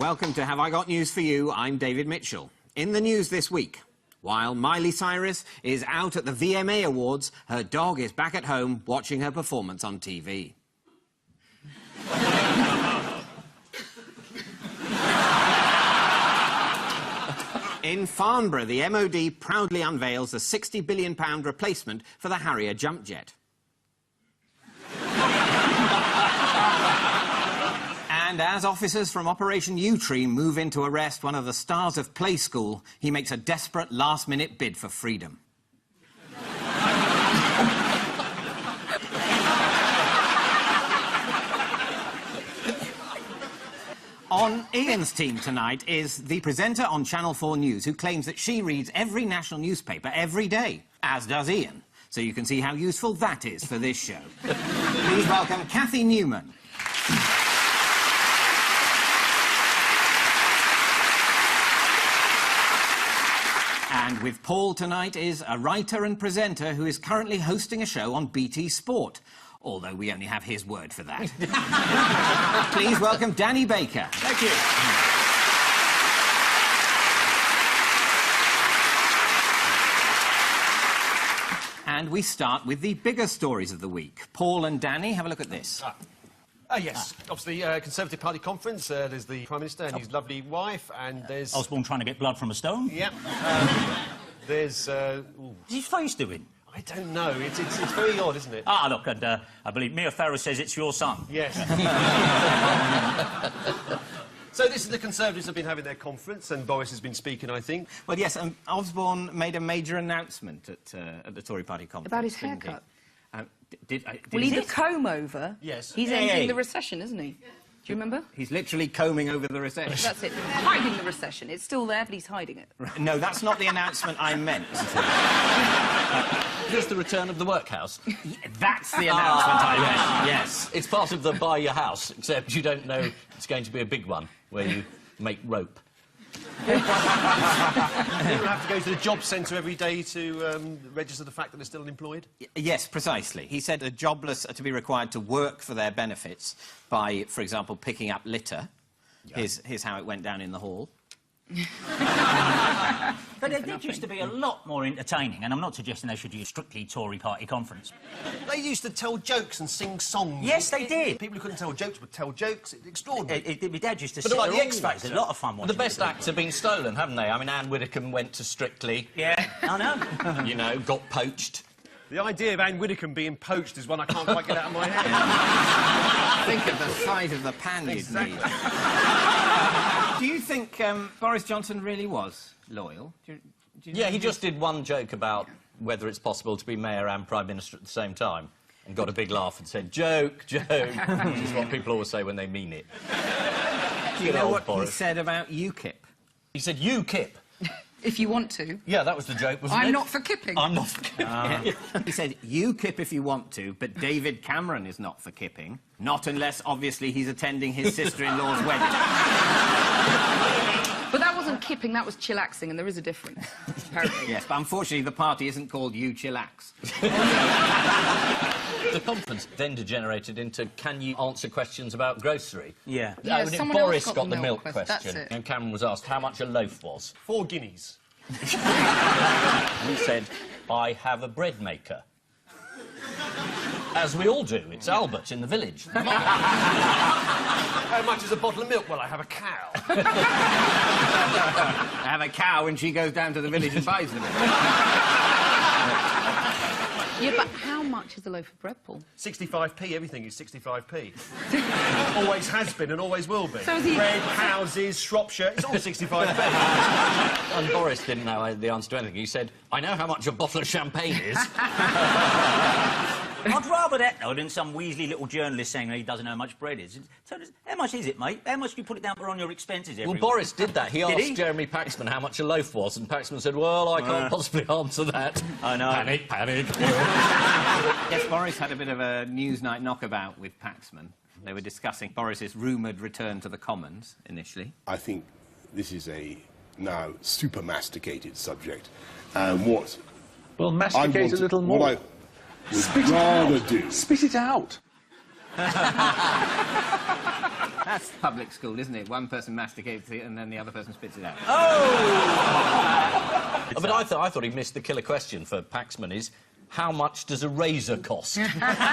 Welcome to Have I Got News for You? I'm David Mitchell. In the news this week, while Miley Cyrus is out at the VMA Awards, her dog is back at home watching her performance on TV. In Farnborough, the MOD proudly unveils the £60 billion replacement for the Harrier jump jet. And as officers from Operation U-Tree move in to arrest one of the stars of Play School, he makes a desperate last-minute bid for freedom. On Ian's team tonight is the presenter on Channel 4 News who claims that she reads every national newspaper every day, as does Ian. So you can see how useful that is for this show. Please welcome Cathy Newman. And with Paul tonight is a writer and presenter who is currently hosting a show on BT Sport, although we only have his word for that. Please welcome Danny Baker. Thank you. And we start with the bigger stories of the week. Paul and Danny, have a look at this. Yes, obviously, Conservative Party conference. There's the Prime Minister and his lovely wife, and there's... Osborne trying to get blood from a stone? Yeah. There's... What's his face doing? I don't know. It's very odd, isn't it? Ah, look, and I believe Mia Farrow says it's your son. Yes. So this is the Conservatives have been having their conference, and Boris has been speaking, I think. Well, yes, Osborne made a major announcement at the Tory Party conference. About his haircut. Will he the comb over? Yes. He's ending the recession, isn't he? Do you remember? He's literally combing over the recession. That's it. Hiding the recession. It's still there, but he's hiding it. No, that's not the announcement I meant. Just the return of the workhouse. Yeah, that's the announcement I meant, yes. It's part of the buy your house, except you don't know it's going to be a big one, where you make rope. People have to go to the job centre every day to register the fact that they're still unemployed? Yes, precisely. He said the jobless are to be required to work for their benefits by, for example, picking up litter. Yeah. Here's how it went down in the hall. But it did used to be a lot more entertaining, and I'm not suggesting they should use strictly Tory party conference. They used to tell jokes and sing songs. Yes, they did. People who couldn't tell jokes would tell jokes. It's extraordinary. My dad used to But sit like there the X always. Factor. A lot of fun watching The best acts have been stolen, haven't they? I mean, Anne Widdecombe went to Strictly. Yeah, I know. You know, got poached. The idea of Anne Widdecombe being poached is one I can't quite get out of my head. Think of the size of the pan you'd need. Do you think Boris Johnson really was loyal? Do you Yeah, he just did one joke about whether it's possible to be Mayor and Prime Minister at the same time, and got a big laugh and said, joke, joke, which is what people always say when they mean it. Do you know what he said about UKIP? He said, UKIP. If you want to. Yeah, that was the joke, wasn't it? I'm not for kipping. I'm not for kipping. He said, UKIP if you want to, but David Cameron is not for kipping. Not unless, obviously, he's attending his sister-in-law's wedding. But that wasn't kipping, that was chillaxing, and there is a difference, apparently. Yes, but unfortunately the party isn't called You Chillax. The conference then degenerated into, can you answer questions about grocery? Yeah. Yeah, someone Boris else got the milk That's question, it. and Cameron was asked how much a loaf was. 4 guineas. And he said, I have a bread maker. As we all do. It's Albert in the village. How much is a bottle of milk? Well, I have a cow. I have a cow and she goes down to the village and buys them. Yeah, but how much is a loaf of bread, Paul? 65p, everything is 65p. Always has been and always will be. So is he... Bread, houses, Shropshire, it's all 65p. And Boris didn't know the answer to anything. He said, I know how much a bottle of champagne is. I'd rather that, though, than some Weasley little journalist saying that he doesn't know how much bread is. So, how much is it, mate? How much do you put it down for on your expenses every week? Boris did that. He asked he? Jeremy Paxman how much a loaf was, and Paxman said, well, I can't possibly answer that. I know. Panic, panic. Yes, Boris had a bit of a Newsnight knockabout with Paxman. They were discussing Boris's rumoured return to the Commons, initially. I think this is a now super masticated subject. And what... Well, masticate a little more. What I would rather do... Spit it out. That's public school, isn't it? One person masticates it and then the other person spits it out. Oh! But I thought he missed the killer question for Paxman is, how much does a razor cost? You had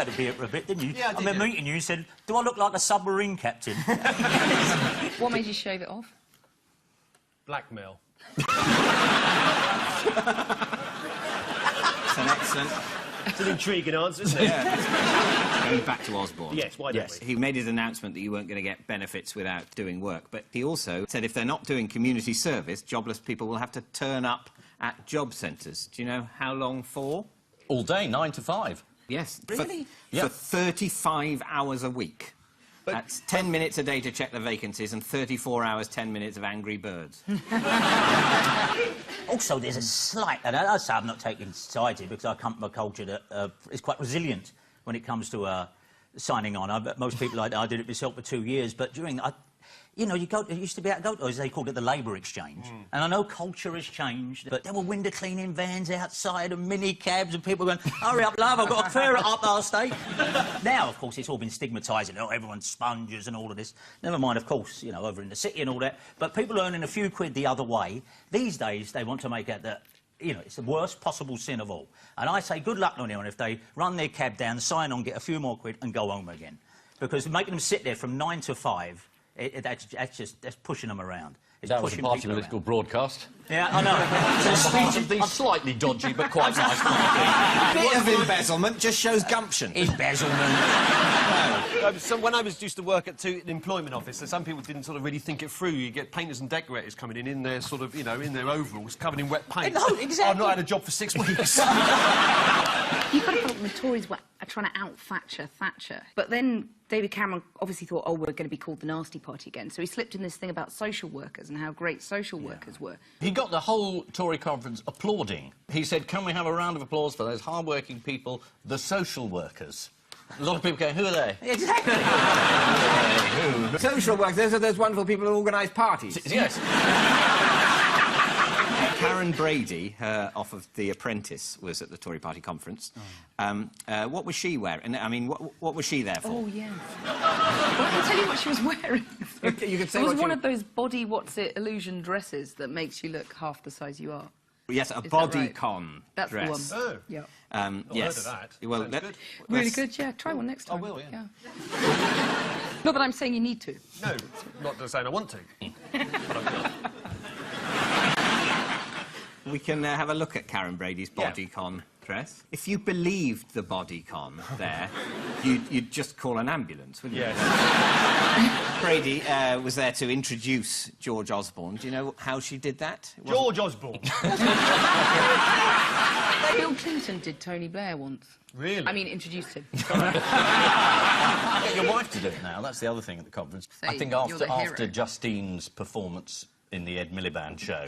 a beer for a bit, didn't you? Yeah, I did, remember meeting you and said, do I look like a submarine captain? What made you shave it off? Blackmail. It's an excellent... It's an intriguing answer, isn't it? Yeah. Going back to Osborne. Yes, why don't we? He made his announcement that you weren't going to get benefits without doing work, but he also said if they're not doing community service, jobless people will have to turn up at job centres. Do you know how long for? All day, 9 to 5. Yes. Really? For 35 hours a week. That's 10 minutes a day to check the vacancies and 34 hours, 10 minutes of Angry Birds. Also, there's a slight... And I say I'm not taking sides here because I come from a culture that is quite resilient when it comes to signing on. Most people, I did it myself for 2 years, but during... you know, you used to be able to go to, as they called it, the labour exchange. And I know culture has changed, but there were window cleaning vans outside and mini cabs and people going, hurry up, love, I've got to clear it up our state. Now, of course, it's all been stigmatised and everyone's sponges and all of this. Never mind, of course, you know, over in the city and all that. But people earning a few quid the other way, these days they want to make it that, you know, it's the worst possible sin of all. And I say good luck to anyone if they run their cab down, sign on, get a few more quid and go home again. Because making them sit there from 9 to 5... That's pushing them around. It's That was a pushing party people political around. broadcast. Yeah, I know. So a speech of the slightly dodgy but quite nice party. Bit of embezzlement just shows gumption. Embezzlement. When I used to work at an employment office, some people didn't sort of really think it through. You get painters and decorators coming in their sort of, you know, in their overalls, covered in wet paint. No, exactly. I've not had a job for 6 weeks. You could have thought the Tories were trying to out-Thatcher Thatcher. But then David Cameron obviously thought, oh, we're going to be called the Nasty Party again. So he slipped in this thing about social workers and how great social workers were. He got the whole Tory conference applauding. He said, can we have a round of applause for those hard-working people, the social workers? A lot of people going, who are they? Exactly. Social work, those are those wonderful people who organise parties. Yes. Karen Brady, off of The Apprentice, was at the Tory party conference. What was she wearing? I mean, what was she there for? Oh, yes. Well, I can tell you what she was wearing. You could say it was what one you... of those body what's-it illusion dresses that makes you look half the size you are. Yes, a Is that right? bodycon That's dress. the one. Oh. Yeah. Yes. heard of that. Well, Sounds good. Really good, yeah. Try one next time. I will, yeah. No, but I'm saying you need to. No, not saying I want to. But I've got. We can have a look at Karen Brady's bodycon dress. If you believed the bodycon there, you'd just call an ambulance, wouldn't you? Yes. Brady was there to introduce George Osborne. Do you know how she did that? George Osborne. Bill Clinton did Tony Blair once. Really? I mean, introduced him. Get your wife to do it now. That's the other thing at the conference. Say, I think you're the after hero. Justine's performance in the Ed Miliband show,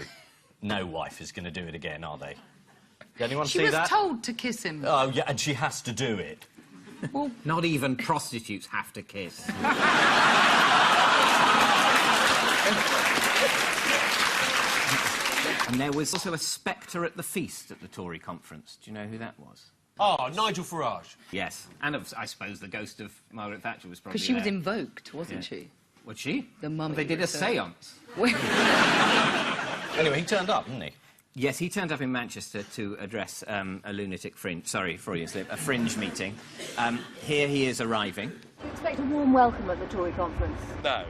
no wife is going to do it again, are they? Did anyone She see was that? told to kiss him. Oh, yeah, and she has to do it. Well, Not even prostitutes have to kiss. And there was also a spectre at the feast at the Tory conference. Do you know who that was? Oh, Nigel Farage. Yes, and I suppose the ghost of Margaret Thatcher was probably because she was there. invoked, wasn't she? Was she? The mummy They did a was there. séance. Anyway, he turned up, didn't he? Yes, he turned up in Manchester to address a lunatic fringe... Sorry, Freudian slip. A fringe meeting. Here he is arriving. Do you expect a warm welcome at the Tory conference? No.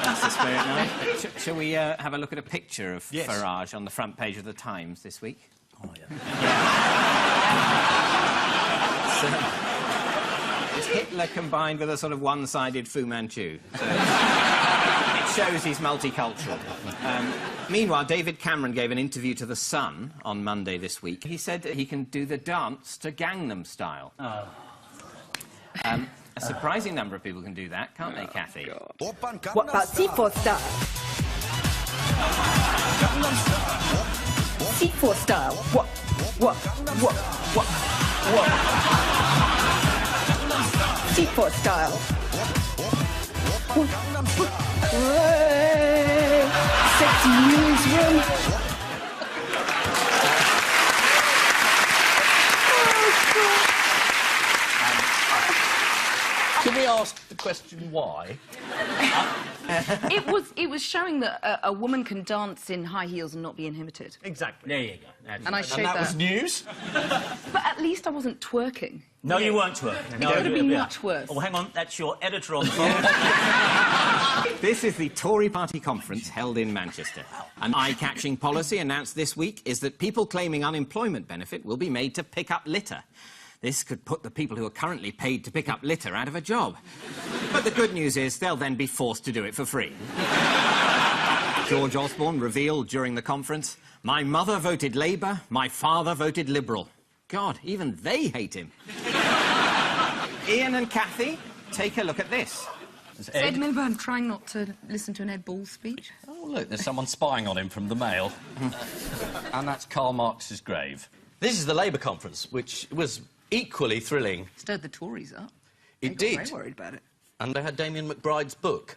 That's the spirit now. Shall we have a look at a picture of Yes. Farage on the front page of the Times this week? Oh, yeah. It's Hitler combined with a sort of one-sided Fu Manchu. So it shows he's multicultural. Meanwhile, David Cameron gave an interview to The Sun on Monday this week. He said that he can do the dance to Gangnam Style. Oh. A surprising number of people can do that, can't they, Cathy? What about C4 style? C4 style. What? C4 style. Sexy newsroom. ask the question why? It was showing that a woman can dance in high heels and not be inhibited. Exactly. There you go. That's And I it. showed And that that. was news? But at least I wasn't twerking. No, you weren't twerking. No, It could have been yeah. much worse. Oh, hang on, that's your editor on the phone. This is the Tory party conference held in Manchester. An eye-catching policy announced this week is that people claiming unemployment benefit will be made to pick up litter. This could put the people who are currently paid to pick up litter out of a job. But the good news is they'll then be forced to do it for free. George Osborne revealed during the conference, "My mother voted Labour, my father voted Liberal." God, even they hate him. Ian and Cathy, take a look at this. Ed Miliband trying not to listen to an Ed Ball speech. Oh, look, there's someone spying on him from the Mail. And that's Karl Marx's grave. This is the Labour conference, which was equally thrilling. Stirred the Tories up. It They got did. very worried about it. And they had Damien McBride's book,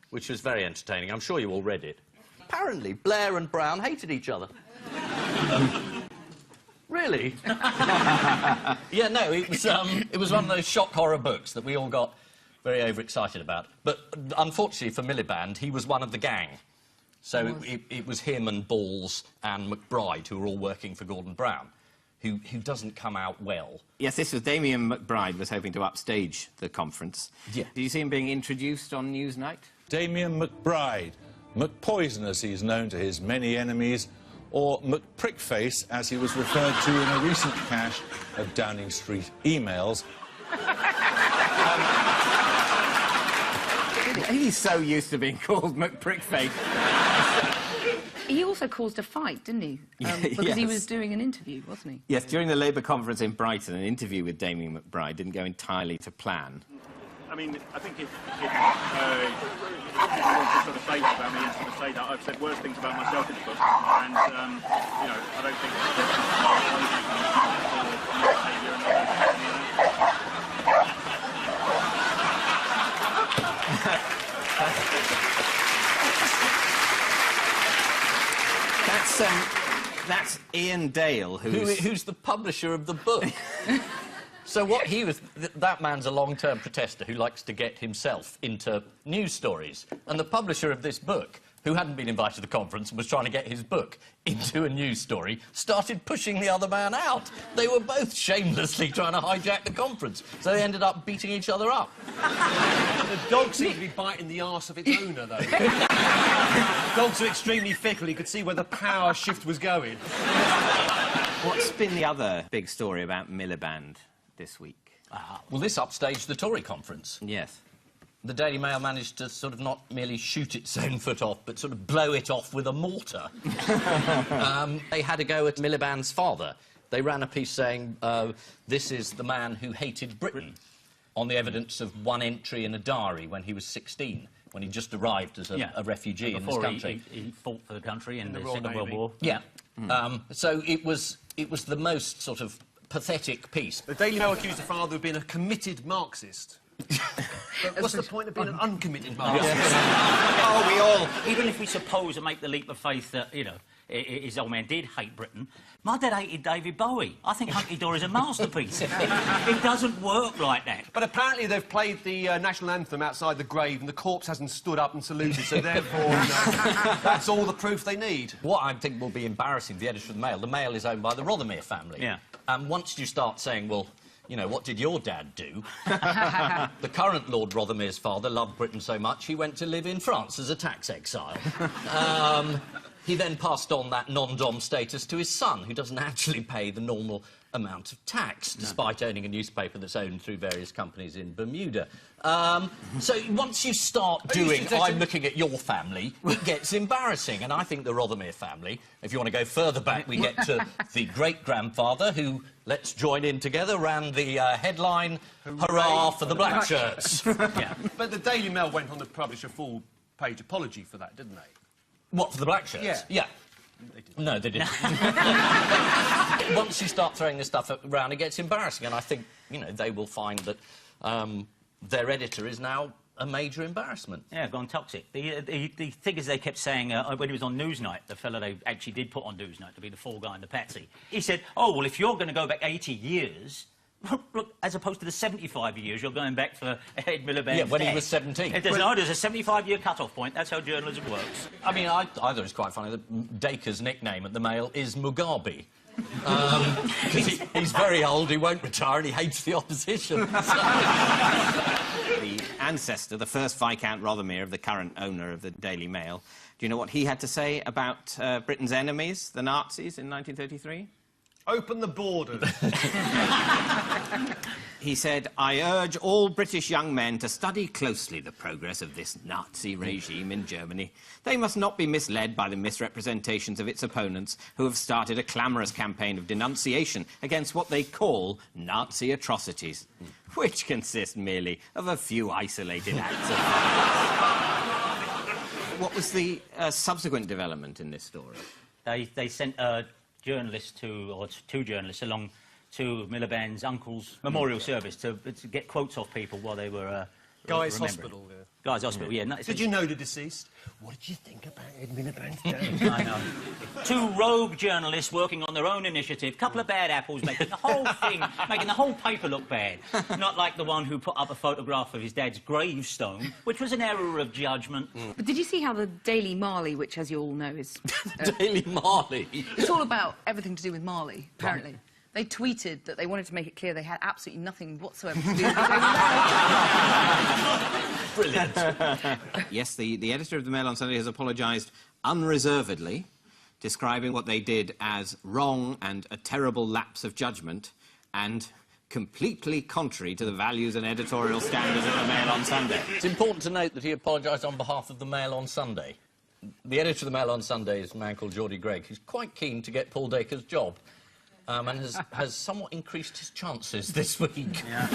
which was very entertaining. I'm sure you all read it. Apparently, Blair and Brown hated each other. Really? Yeah, no, it was one of those shock horror books that we all got very overexcited about. But unfortunately for Miliband, he was one of the gang. So it was him and Balls and McBride who were all working for Gordon Brown, who doesn't come out well. Yes, this was Damien McBride was hoping to upstage the conference. Yeah. Did you see him being introduced on Newsnight? Damien McBride, McPoison as he's known to his many enemies, or McPrickface as he was referred to in a recent cache of Downing Street emails. He's so used to being called McPrickface. He also caused a fight, didn't he? Because he Yes. was doing an interview, wasn't he? Yes, during the Labour conference in Brighton, an interview with Damien McBride didn't go entirely to plan. I mean, I think if you want to sort of say that about me and sort of say that, I've said worse things about myself in the book, and, you know, I don't think That's Ian Dale, Who's the publisher of the book. So what he was... that man's a long-term protester who likes to get himself into news stories. And the publisher of this book, who hadn't been invited to the conference and was trying to get his book into a news story, started pushing the other man out. They were both shamelessly trying to hijack the conference, so they ended up beating each other up. The dog seemed to be biting the arse of its owner, though. Dogs are extremely fickle. You could see where the power shift was going. What's been the other big story about Miliband this week? Well, this upstaged the Tory conference. Yes. The Daily Mail managed to sort of not merely shoot its own foot off, but sort of blow it off with a mortar. They had a go at Miliband's father. They ran a piece saying, this is the man who hated Britain, on the evidence of one entry in a diary when he was 16, when he just arrived as a refugee in this country. He fought for the country in the Second World War. Yeah. So it was the most sort of pathetic piece. The Daily Mail accused the father of being a committed Marxist. But what's the point of being an uncommitted Marxist? Oh, we all... Even if we suppose and make the leap of faith that, you know, his old man did hate Britain, my dad hated David Bowie. I think Hunky Dory's a masterpiece. It doesn't work like that. But apparently they've played the national anthem outside the grave and the corpse hasn't stood up and saluted, so therefore, that's all the proof they need. What I think will be embarrassing for the editor of the Mail is owned by the Rothermere family. Yeah. And once you start saying, well, you know, what did your dad do? The current Lord Rothermere's father loved Britain so much he went to live in France as a tax exile. He then passed on that non-dom status to his son, who doesn't actually pay the normal amount of tax, despite owning a newspaper that's owned through various companies in Bermuda. So once you start doing, I'm looking at your family, it gets embarrassing. And I think the Rothermere family, if you want to go further back, we get to the great-grandfather who, let's join in together, ran the headline, Hurrah for the Black Shirts. Yeah. But the Daily Mail went on to publish a full-page apology for that, didn't they? What, for the Black Shirts? Yeah. Yeah. No, they didn't. Once you start throwing this stuff around, it gets embarrassing, and I think, you know, they will find that their editor is now a major embarrassment. Yeah, gone toxic. The figures they kept saying when he was on Newsnight, the fellow they actually did put on Newsnight to be the fall guy and the patsy, he said, oh, well, if you're going to go back 80 years, Look, as opposed to the 75 years, you're going back for Ed Miliband's Yeah, when he death. was 17. There's a 75-year cut-off point. That's how journalism works. I mean, I thought it was quite funny that Dacre's nickname at the Mail is Mugabe. Because he's very old, he won't retire, and he hates the opposition. The ancestor, the first Viscount Rothermere of the current owner of the Daily Mail, do you know what he had to say about Britain's enemies, the Nazis, in 1933? Open the borders. He said, I urge all British young men to study closely the progress of this Nazi regime in Germany. They must not be misled by the misrepresentations of its opponents, who have started a clamorous campaign of denunciation against what they call Nazi atrocities, which consist merely of a few isolated acts of violence. What was the subsequent development in this story? They sent two journalists along to Miliband's uncle's memorial service to get quotes off people while they were Guy's remembering. Hospital, yeah. Guy's Hospital, yeah. No, Did you know the deceased? What did you think about Ed Miliband's death? I know. Two rogue journalists working on their own initiative, couple of bad apples, making the whole thing, making the whole paper look bad. Not like the one who put up a photograph of his dad's gravestone, which was an error of judgment. But did you see how the Daily Marley, which, as you all know, is... Daily Marley? It's all about everything to do with Marley, apparently. They tweeted that they wanted to make it clear they had absolutely nothing whatsoever to do with the Daily Mail. Brilliant. Yes, the editor of the Mail on Sunday has apologised unreservedly, describing what they did as wrong and a terrible lapse of judgment and completely contrary to the values and editorial standards of the Mail on Sunday. It's important to note that he apologised on behalf of the Mail on Sunday. The editor of the Mail on Sunday is a man called Geordie Gregg, who's quite keen to get Paul Dacre's job. And has somewhat increased his chances this week. Yeah.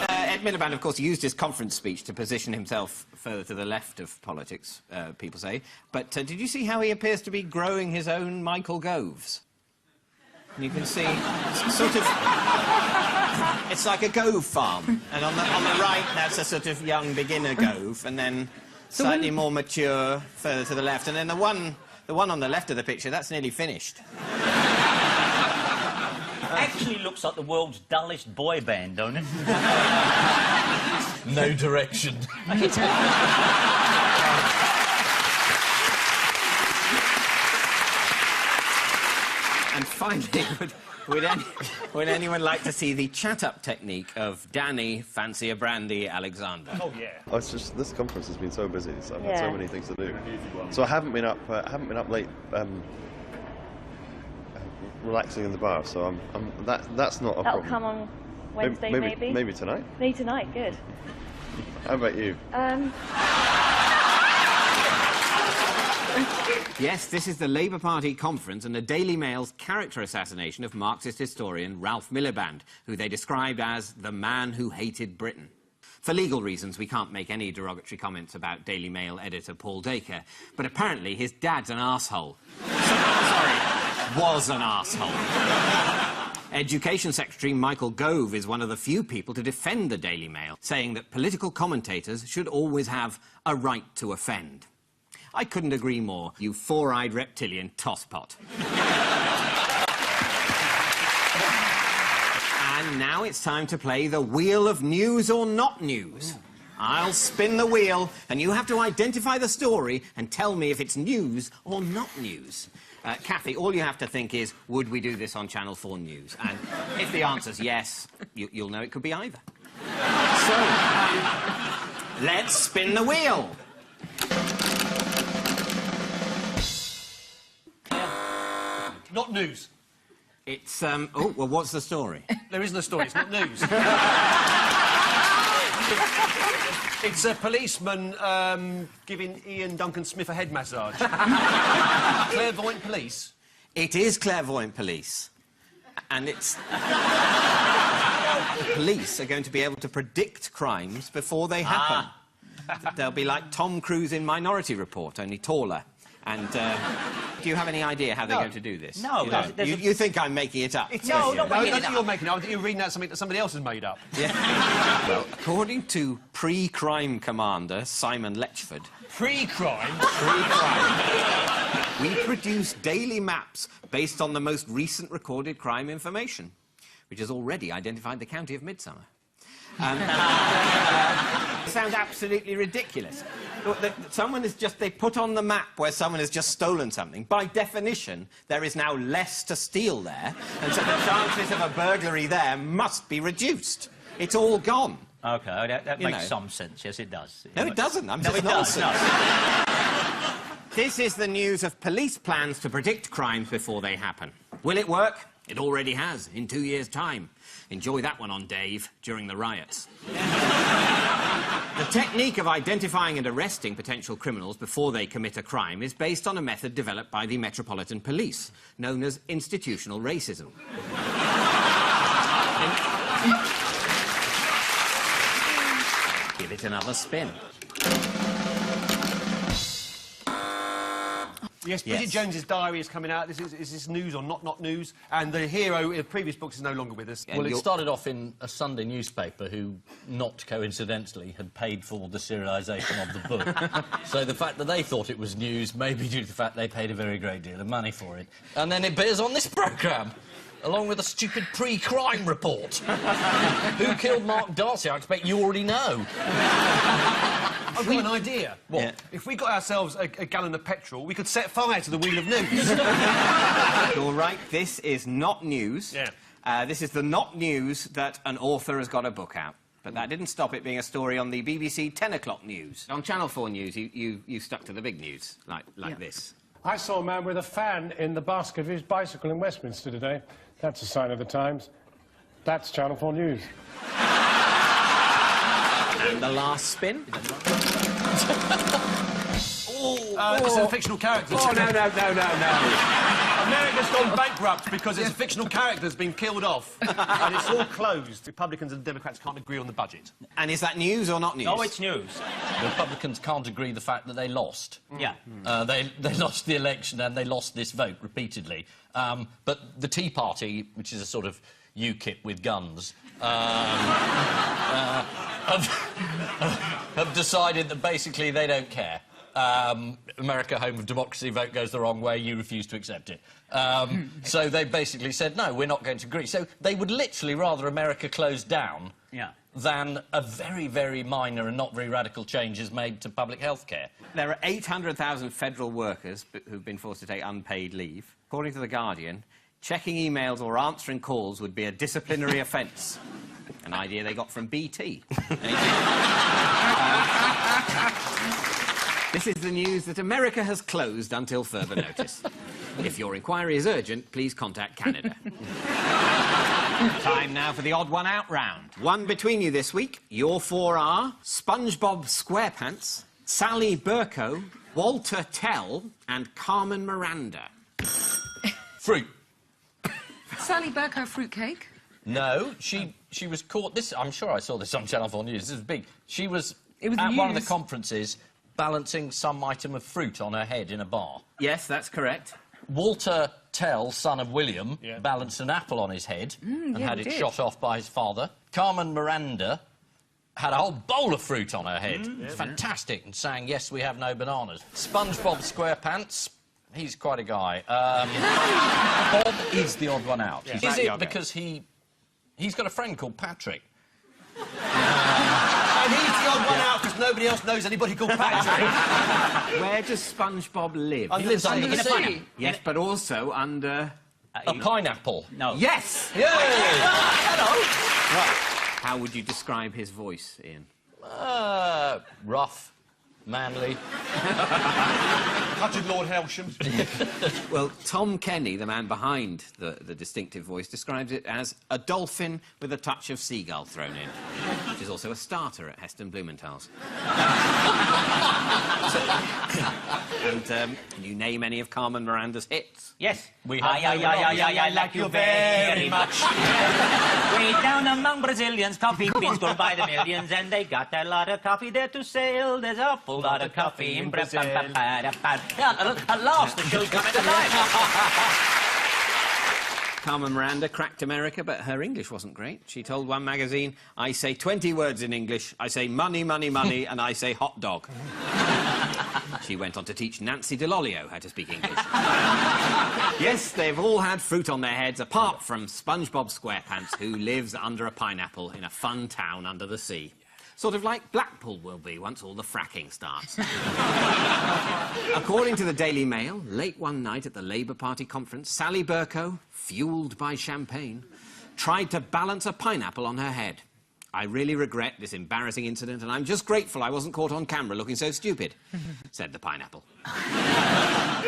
Ed Miliband, of course, used his conference speech to position himself further to the left of politics, people say. But did you see how he appears to be growing his own Michael Goves? And you can see, sort of... It's like a Gove farm. And on the right, that's a sort of young beginner Gove. And then slightly more mature, further to the left. And then the one on the left of the picture, that's nearly finished. Actually looks like the world's dullest boy band, don't it? No direction. And finally, would anyone like to see the chat-up technique of Danny Fancy a Brandy Alexander? Oh, yeah. Oh, it's just this conference has been so busy, so I've had so many things to do. So I haven't been up late. Relaxing in the bar, so that's not a problem. That'll come on Wednesday, maybe? Maybe tonight? Maybe tonight, good. How about you? Yes, this is the Labour Party conference and the Daily Mail's character assassination of Marxist historian Ralph Miliband, who they described as the man who hated Britain. For legal reasons, we can't make any derogatory comments about Daily Mail editor Paul Dacre, but apparently his dad's an arsehole. Sorry, was an arsehole. Education Secretary Michael Gove is one of the few people to defend the Daily Mail, saying that political commentators should always have a right to offend. I couldn't agree more, you four-eyed reptilian tosspot. And now it's time to play the Wheel of News or Not News. I'll spin the wheel, and you have to identify the story and tell me if it's news or not news. Cathy, all you have to think is, would we do this on Channel 4 News? And if the answer's yes, you'll know it could be either. So, let's spin the wheel. Not news. It's, oh, well, what's the story? There isn't a story, it's not news. It's a policeman giving Ian Duncan Smith a head massage. Clairvoyant police? It is clairvoyant police. And it's... The police are going to be able to predict crimes before they happen. They'll be like Tom Cruise in Minority Report, only taller. And, do you have any idea how they're going to do this? No. You think I'm making it up? No, not making it up. You're making it up. You're reading out something that somebody else has made up. Yeah. Well, according to pre-crime commander Simon Letchford... Pre-crime? Pre-crime. We produce daily maps based on the most recent recorded crime information. which has already identified the county of Midsummer. Sounds absolutely ridiculous. Look, they put on the map where someone has just stolen something. By definition, there is now less to steal there, and so the chances of a burglary there must be reduced. It's all gone. OK, that makes some sense. Yes, it does. No, it doesn't. I'm just nonsense. This is the news of police plans to predict crimes before they happen. Will it work? It already has, in 2 years' time. Enjoy that one on Dave during the riots. The technique of identifying and arresting potential criminals before they commit a crime is based on a method developed by the Metropolitan Police, known as institutional racism. Give it another spin. Yes, Bridget Jones's diary is coming out. Is this news or not news? And the hero in previous books is no longer with us. Well, it started off in a Sunday newspaper who, not coincidentally, had paid for the serialisation of the book. So the fact that they thought it was news may be due to the fact they paid a very great deal of money for it. And then it appears on this programme, along with a stupid pre-crime report. Who killed Mark Darcy? I expect you already know. I've got an idea. What? Yeah. If we got ourselves a gallon of petrol, we could set fire to the Wheel of News. All right, this is not news. Yeah. This is the not news that an author has got a book out. But that didn't stop it being a story on the BBC 10 o'clock news. On Channel 4 News, you stuck to the big news, like this. I saw a man with a fan in the basket of his bicycle in Westminster today. That's a sign of the times. That's Channel 4 News. And the last spin. It's a fictional character. Oh, no. America's gone bankrupt because its fictional character's been killed off. And it's all closed. Republicans and Democrats can't agree on the budget. And is that news or not news? No, it's news. The Republicans can't agree the fact that they lost. Yeah. They lost the election and they lost this vote repeatedly. But the Tea Party, which is a sort of UKIP with guns, have decided that basically they don't care. America, home of democracy, vote goes the wrong way, you refuse to accept it. So they basically said, no, we're not going to agree. So they would literally rather America closed down than a very, very minor and not very radical changes made to public health care. There are 800,000 federal workers who've been forced to take unpaid leave. According to The Guardian, checking emails or answering calls would be a disciplinary offence. An idea they got from BT. This is the news that America has closed until further notice. If your inquiry is urgent, please contact Canada. Time now for the odd one out round. One between you this week. Your four are SpongeBob SquarePants, Sally Burko, Walter Tell, and Carmen Miranda. Fruit. Sally Burko fruitcake? No, she was caught... I'm sure I saw this on Channel 4 News. This is big. She was at news. one of the conferences balancing some item of fruit on her head in a bar. Yes, that's correct. Walter Tell, son of William, balanced an apple on his head and had it shot off by his father. Carmen Miranda had a whole bowl of fruit on her head. Fantastic, and sang, "Yes, we have no bananas." SpongeBob SquarePants, he's quite a guy. Bob is the odd one out. Yeah. Is it because he's got a friend called Patrick? And he's the odd one out because nobody else knows anybody called Patrick. Where does SpongeBob live? He lives under the sea. Yes, but also under... A pineapple. No. Yes! Yay! Hello! Right. How would you describe his voice, Ian? Rough. Manly. Touch of Lord Helsham. Well, Tom Kenny, the man behind the distinctive voice, describes it as a dolphin with a touch of seagull thrown in, which is also a starter at Heston Blumenthal's. And can you name any of Carmen Miranda's hits? Yes. I like you very much. Way down among Brazilians, coffee beans grown by the millions, and they got a lot of coffee there to sell. There's a full lot of coffee in Brazil. At last, the show's coming to life. Carmen Miranda cracked America, but her English wasn't great. She told one magazine, I say 20 words in English, I say money, money, money, and I say hot dog. She went on to teach Nancy DeLolio how to speak English. Yes, they've all had fruit on their heads, apart from SpongeBob SquarePants, who lives under a pineapple in a fun town under the sea. Sort of like Blackpool will be once all the fracking starts. According to the Daily Mail, late one night at the Labour Party conference, Sally Bercow, fuelled by champagne, tried to balance a pineapple on her head. I really regret this embarrassing incident, and I'm just grateful I wasn't caught on camera looking so stupid, said the pineapple.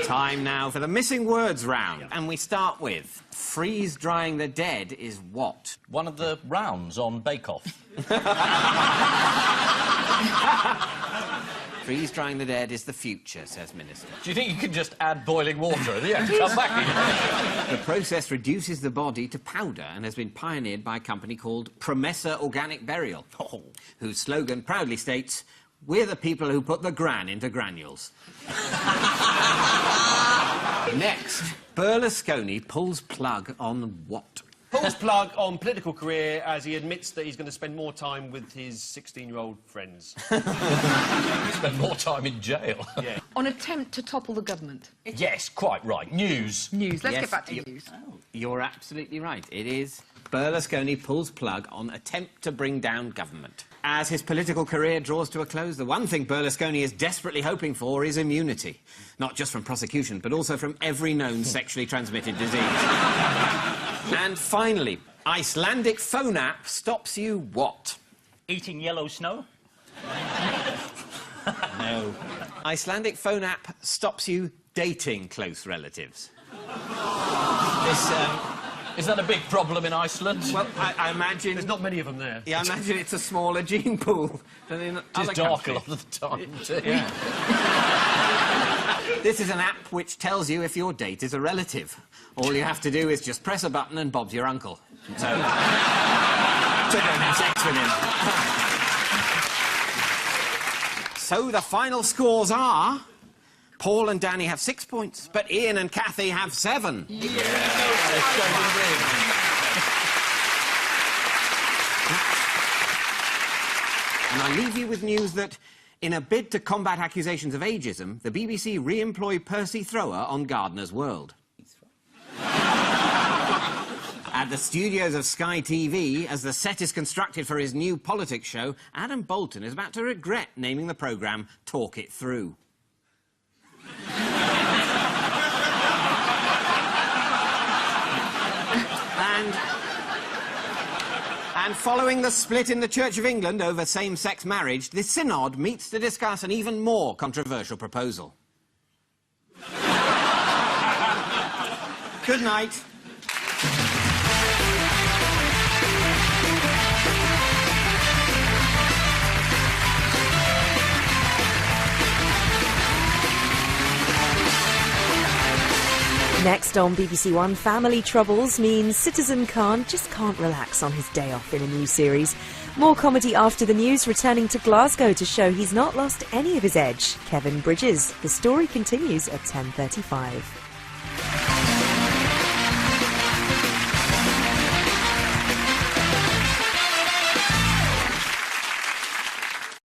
Time now for the missing words round, and we start with freeze-drying the dead is what? One of the rounds on Bake Off. Freeze-drying the dead is the future, says Minister. Do you think you can just add boiling water at the end? Come back again. The process reduces the body to powder and has been pioneered by a company called Promessa Organic Burial, whose slogan proudly states, "We're the people who put the gran into granules." Next, Berlusconi pulls plug on what? Pulls plug on political career as he admits that he's going to spend more time with his 16-year-old friends. Spend more time in jail. Yeah. On attempt to topple the government. Yes, quite right. News. News. Let's Yes, get back to news. You're absolutely right. It is Berlusconi pulls plug on attempt to bring down government. As his political career draws to a close, the one thing Berlusconi is desperately hoping for is immunity. Not just from prosecution, but also from every known sexually transmitted disease. And finally, Icelandic phone app stops you what? Eating yellow snow? No. Icelandic phone app stops you dating close relatives. Is that a big problem in Iceland? Well, I imagine... There's not many of them there. Yeah, I imagine it's a smaller gene pool than in other It's dark countries. a lot of the time, too. Yeah. This is an app which tells you if your date is a relative. All you have to do is just press a button and Bob's your uncle. So, don't have sex with him. So the final scores are... Paul and Danny have 6 points, but Ian and Cathy have 7. Yeah. And I leave you with news that, in a bid to combat accusations of ageism, the BBC re-employ Percy Thrower on Gardener's World. At the studios of Sky TV, as the set is constructed for his new politics show, Adam Bolton is about to regret naming the programme Talk It Through. And following the split in the Church of England over same-sex marriage, the Synod meets to discuss an even more controversial proposal. Good night. Next on BBC One, family troubles means Citizen Khan just can't relax on his day off in a new series. More comedy after the news, returning to Glasgow to show he's not lost any of his edge. Kevin Bridges. The story continues at 10:35.